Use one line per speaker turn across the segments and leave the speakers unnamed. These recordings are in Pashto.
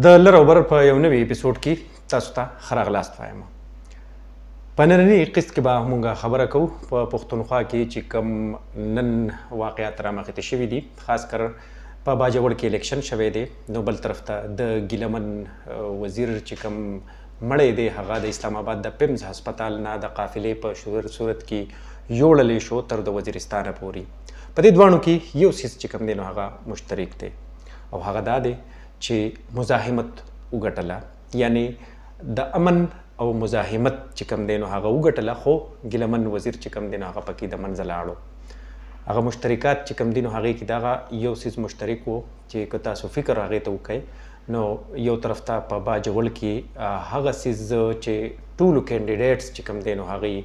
د لر او بر په یو نوي اپیسوډ کې تاسو ته ښه راغلاست وایم. په ننني قسط کې به موږ خبره کوو په پښتونخوا کې چې کوم نن واقعیات رامخې ته شوي دي، خاص کر په باجوړ کې الیکشن شوی دی. نو بل طرف ته د ګیلمن وزیر چې کوم مړی دی هغه د اسلام آباد د پیمز هسپتال نه د قافلې په صورت کې یوړلی شو تر د وزیرستانه پورې. په دې دواړو کې یو څیز چې کوم دی نو هغه مشترک دی او هغه دا دی چې مزاحمت وګټله، یعنی د امن او مزاحمت چې کوم دی نو هغه وګټله، خو ګیلمن وزیر چې کوم دی نو هغه پکې د منځه لاړو. هغه مشترکات چې کوم دي نو هغې کې دغه یو څیز مشترک و چې که تاسو فکر هغې ته وکئ نو یو طرف ته په باجوړ کې هغه څیز چې ټولو کینډیډیټس چې کوم دی نو هغې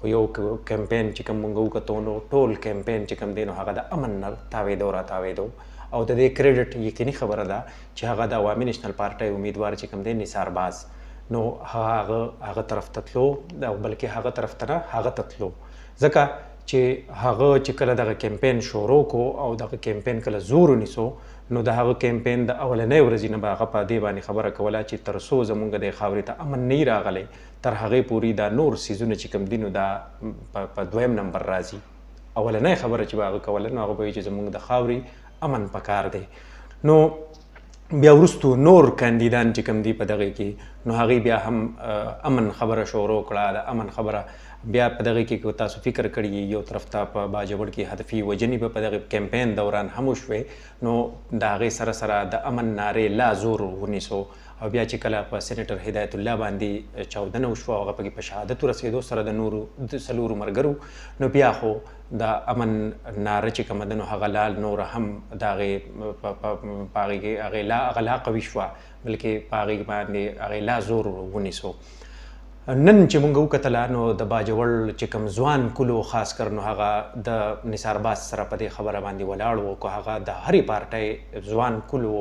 خو یو کمپین چې کوم موږ وکتو نو ټول کمپین چې کوم دی نو هغه د امن نه تاوېدو را تاوېدو او د دې کریډټ یقیني خبره ده چې هغه د عوامي نیشنل پارټۍ امیدوار چې کوم دی نثار باز نو هغه طرف ته تلو، بلکې هغه طرف ته نه هغه ته تلو، ځکه چې هغه چې کله دغه کمپین شروع کو او دغه کمپین کله زور ونیسو نو د هغه کمپین د اولنۍ ورځې نه به هغه په دې باندې خبره کوله چې تر څو زموږ د خاورې ته امن نه راغلی تر هغې پورې دا نور څیزونه چې کوم دي نو دا په دویم نمبر راځي. اولنۍ خبره چې به هغه کوله نو هغه به وایي چې زموږ د خاورې امن پکار دی. نو بیا وروستو نور کاندیدان چې کوم دي په دغه کې نو هغوی بیا هم امن خبره شروع کړه. د امن خبره بیا په دغه کې که تاسو فکر کړي یو طرف ته په باجوړ کې هدفي وژنې به په دغه کمپین دوران هم وشوې نو د هغې سره سره د امن نارې لا زور ونیسو او بیا چې کله په سینیټر هدایت الله باندې چاودنه وشوه او هغه پکې په شهادت ورسېدو سره د نورو د څلورو ملګرو نو بیا خو د امن ناره چې کومه ده نو هغه لا نوره هم د هغې په هغې کې هغه لا قوي شوه، بلکې په هغې باندې هغې لا زور ونیسو. نن چې موږ وکتله نو د باجوړ چې کوم ځوان کلو خاص کر نو هغه د نثار باز سره په دې خبره باندې ولاړ و، که هغه د هرې پارټۍ ځوان کلو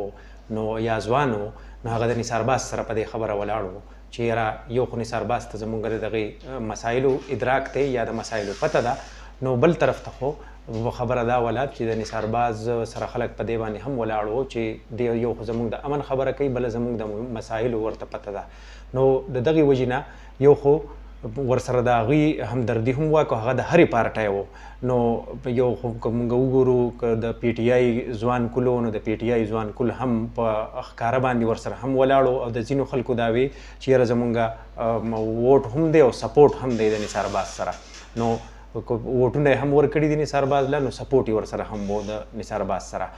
نو یا ځوان و نو هغه د نثار باز سره په دې خبره ولاړ و چې یاره یو خو نثار باز ته زموږ د دغې مسایلو ادراک دی یا د مسایلو پته ده، نو بل طرف ته خو خبره دا ولا چې د نثار باز سره خلک په دې باندې هم ولاړ و چې دی یو خو زموږ د امن خبره کوي، بله زموږ د مسایلو ورته پته ده. نو د دغې وجې نه یو خو ورسره د هغوی همدردي هم وه که هغه د هرې پارټۍ و نو یو خو که موږ وګورو که د پی ټي آی ځوان کلو نو د پی ټي آی ځوان کل هم په ښکاره باندې ورسره هم ولاړو او د ځینو خلکو دا وی چې یاره زمونږ ووټ هم دی او سپورټ هم دی د نثار باز سره، نو ووټونه یې هم ورکړي دي نثار باز له نو سپورټ یې ورسره هم و د نثار باز سره.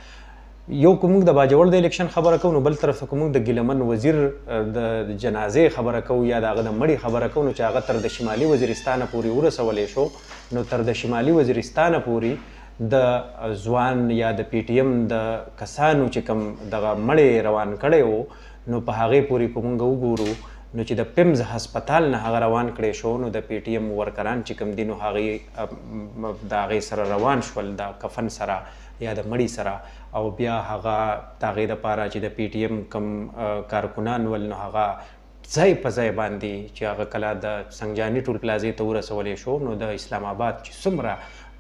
یو که موږ د باجوړ د الیکشن خبره کوو نو بل طرف ته که موږ د ګیلمن وزیر د جنازې خبره کوو یا د هغه د مړي خبره کوو نو چې هغه تر د شمالي وزیرستانه پورې ورسولی شو نو تر د شمالي وزیرستانه پورې د ځوان یا د پی ټي ایم د کسانو چې کوم دغه مړی روان کړی و نو په هغې پورې که موږ وګورو نو چې د پیمز هسپتال نه هغه روان کړی شو نو د پی ټي ایم ورکران چې کوم دي نو هغې د هغې سره روان شول د کفن سره یا د مړي سره او بیا هغه د هغې دپاره چې د پی ټي ایم کوم کارکنان ول نو هغه ځای په ځای باندې چې هغه کله د سنګجاني ټول پلازې ته ورسولی شو نو د اسلام آباد چې څومره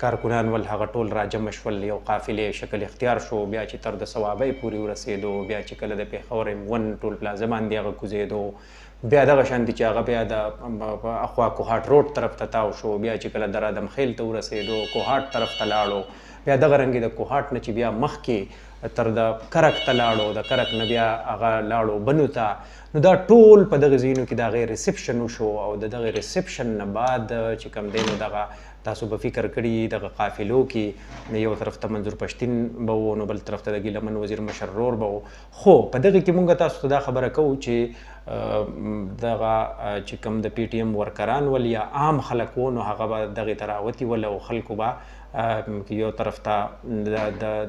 کارکنان ول هغه ټول راجمع شول، یو قافلې شکل اختیار شو، بیا چې تر د صوابۍ پورې ورسېدو، بیا چې کله د پېښور M1 ټول پلازه باندې هغه کوزېدو، بیا دغه شانتي چې هغه بیا د اخوا کوهاټ روډ طرف ته تاو شو، بیا چې کله در ادم خیل ته ورسېدو کوهاټ طرف ته لاړو، بیا دغه رنګې د کوهاټ نه چې بیا مخکې تر د کرک ته لاړو، د کرک نه بیا هغه لاړو بنو ته، نو دا ټول په دغه ځایونو کې د هغې ریسپشن وشو او د دغې ریسپشن نه بعد چې کوم دی نو دغه تاسو به فکر کړي دغه قافلو کې یو طرف ته منظور پښتین به و نو بل طرف ته د ګیلمن وزیر مشر رور به و، خو په دغې کې موږ تاسو ته دا خبره کوو چې دغه چې کوم د پی ټي ایم ورکران ول یا عام خلک و نو هغه به دغې ته راوتي ول او خلکو به یو طرف ته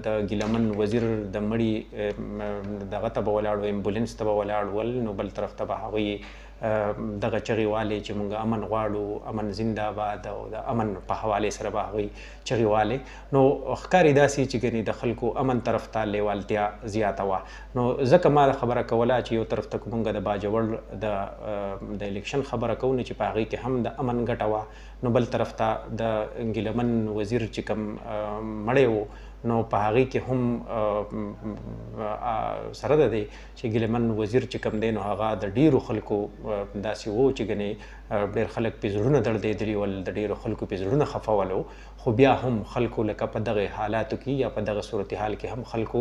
د ګیلمن وزیر د مړي دغه ته به ولاړ و امبولینس ته به ولاړ ول نو بل طرف ته به هغوی دغه چغې والې چې موږ امن غواړو، امن زنده باد او د امن په حوالې سره به هغوی چغې والې، نو ښکاري داسې چې ګنې د خلکو امن طرف ته لیوالتیا زیاته وه. نو ځکه ما خبره کوله چې یو طرف ته که موږ د باجوړ د الیکشن خبره کوو نو چې په هغې کې هم د امن ګټه وه، نو بل طرف ته د ګیلمن وزیر چې کوم مړی و نو په هغې کې هم سره ده دی چې ګیلمن وزیر چې کوم دی نو هغه د ډیرو خلکو داسې و چې ګنې ډېر خلک پې زړونه دردېدلي ول، د ډېرو خلکو پې زړونه خفه ول، خو بیا هم خلکو لکه په دغه حالاتو کې یا په دغه صورتحال کې هم خلکو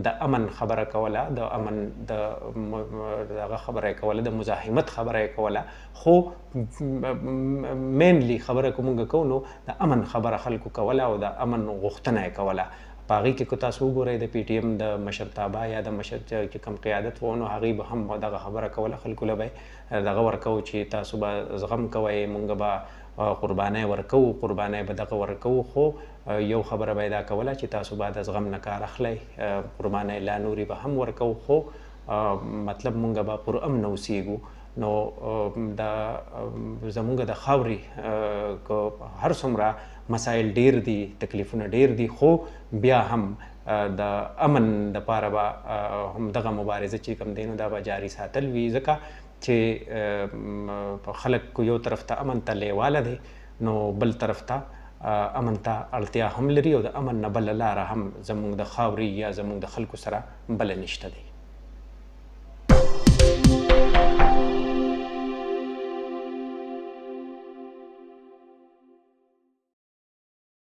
د امن خبره کوله، د امن دغه خبره یې کوله، د مزاحمت خبره یې کوله، خو مینلی خبره که مونږ کوو نو د امن خبره خلکو کوله او د امن غوښتنه یې کوله. په هغې کې که تاسو وګورئ د پی ټي ایم د مشرتابه یا د مشر چې کوم قیادت و نو هغوی به هم دغه خبره کوله، خلکو له به یې دغه ورکوو چې تاسو به زغم کوئ، مونږ به قربانۍ ورکوو، قربانۍ به دغه ورکوو، خو یو خبره به یې دا کوله چې تاسو به د زغم نه کار اخلئ، قربانۍ لا نورې به هم ورکوو، خو مطلب مونږ به پر امن اوسیږو. نو زمونږ د خاورې که هر څومره مسایل ډیر دي، تکلیفونه ډیر دي، خو بیا هم د امن دپاره به همدغه مبارزه چې کوم دی نو دا به جاري ساتل وي، ځکه چې خلک یو طرف ته امن ته لیواله دی نو بل طرف ته امن ته اړتیا هم لري او د امن نه بله لاره هم زمونږ د خاورې یا زمونږ د خلکو سره بله نشته دی.